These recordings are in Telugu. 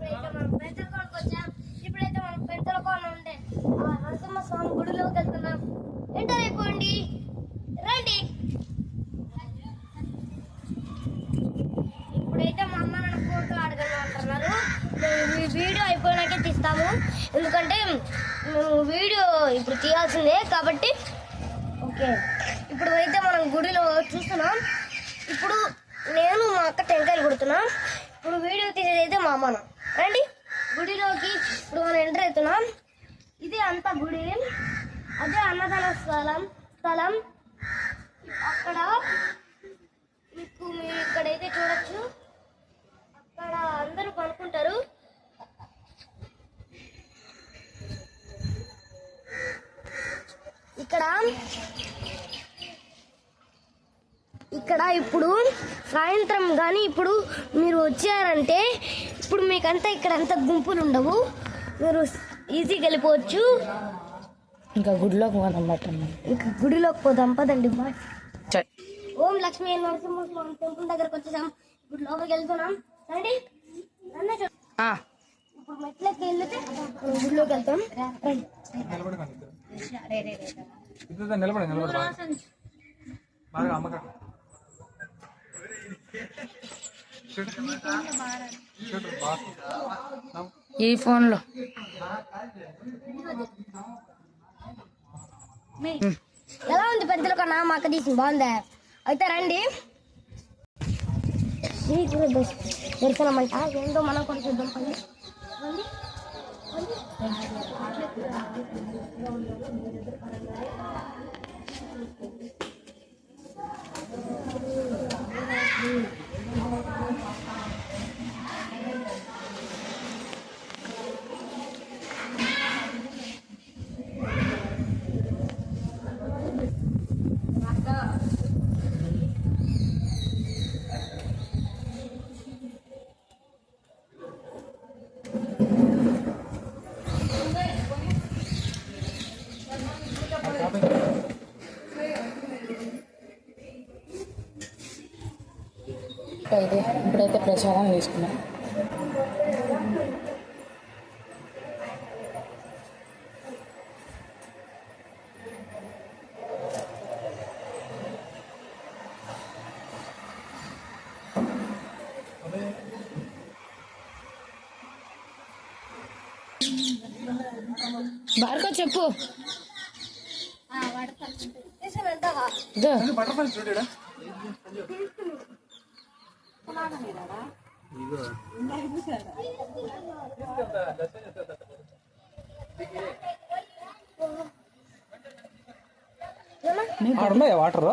ఇప్పుడైతే మనం పెంచలకోనకు వచ్చాం. ఇప్పుడైతే మనం పెంచలకోన ఉండే ఆ నరసింహ స్వామి గుడిలోకి వెళ్తున్నాం. ఎంటర్ అయిపోండి, రండి. ఇప్పుడైతే మా అమ్మ నన్ను ఫోటో అడగను అంటున్నారు. ఈ వీడియో అయిపోయినాకే తీస్తాము, ఎందుకంటే మేము వీడియో ఇప్పుడు తీయాల్సిందే కాబట్టి. ఓకే, ఇప్పుడు అయితే మనం గుడిలో చూస్తున్నాం. ఇప్పుడు నేను మా అక్క టెంకాయలు కొడుతున్నాం. ఇప్పుడు వీడియో తీసేదైతే మా అమ్మన. రండి గుడిలోకి. ఇప్పుడు మనం ఎంటర్ అవుతున్నాం. ఇదే అంతా గుడి, అదే అన్నదాన స్థలం. అక్కడ మీకు మీరు ఇక్కడైతే చూడొచ్చు. అక్కడ అందరూ కొనుక్కుంటారు. ఇక్కడ ఇప్పుడు సాయంత్రం కానీ ఇప్పుడు మీరు వచ్చారంటే ఇప్పుడు మీకంతా ఇక్కడ అంతా గుంపులు ఉండవు, మీరు ఈజీగా వెళ్ళిపోవచ్చు. ఇంకా గుడిలోకి పోదాం పదండి. ఓం లక్ష్మీ నరసింహస్వామి టెంపుల్ దగ్గరకు వచ్చేసాం. ఇప్పుడు లోపలికి వెళ్తున్నాం. రండి. ఇప్పుడు మెట్లకి వెళ్తే గుడిలోకి వెళ్తాం. ఈ ఫోన్లో ఎలా ఉంది పెద్దలు కన్నా? మా అక్క తీసింది బాగుందా? అయితే రండి. దర్శనం అంట ఏందో మనం కూడా చూద్దాం. రండి. ఇప్పుడైతే ప్రసాదం తీసుకున్నాం. భార్గవ్ చెప్పు. ఉన్నాయా వాటర్?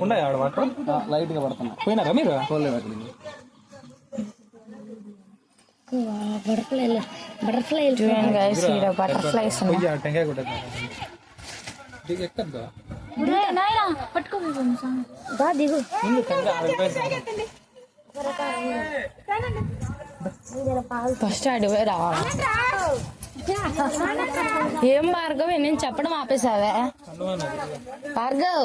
ఉన్నాయా ఆడ వాటర్? లైట్ గా పడుతున్నా. పోయినారా మీరు? బటర్ఫ్లైస్ టెంకాయ కొట్టేద్దాం. ఎక్కద్దా దిగు. ఫస్ట్ అడివే రావాలి. ఏం భార్గవ్, నేను చెప్పడం ఆపేసావే భార్గవ్?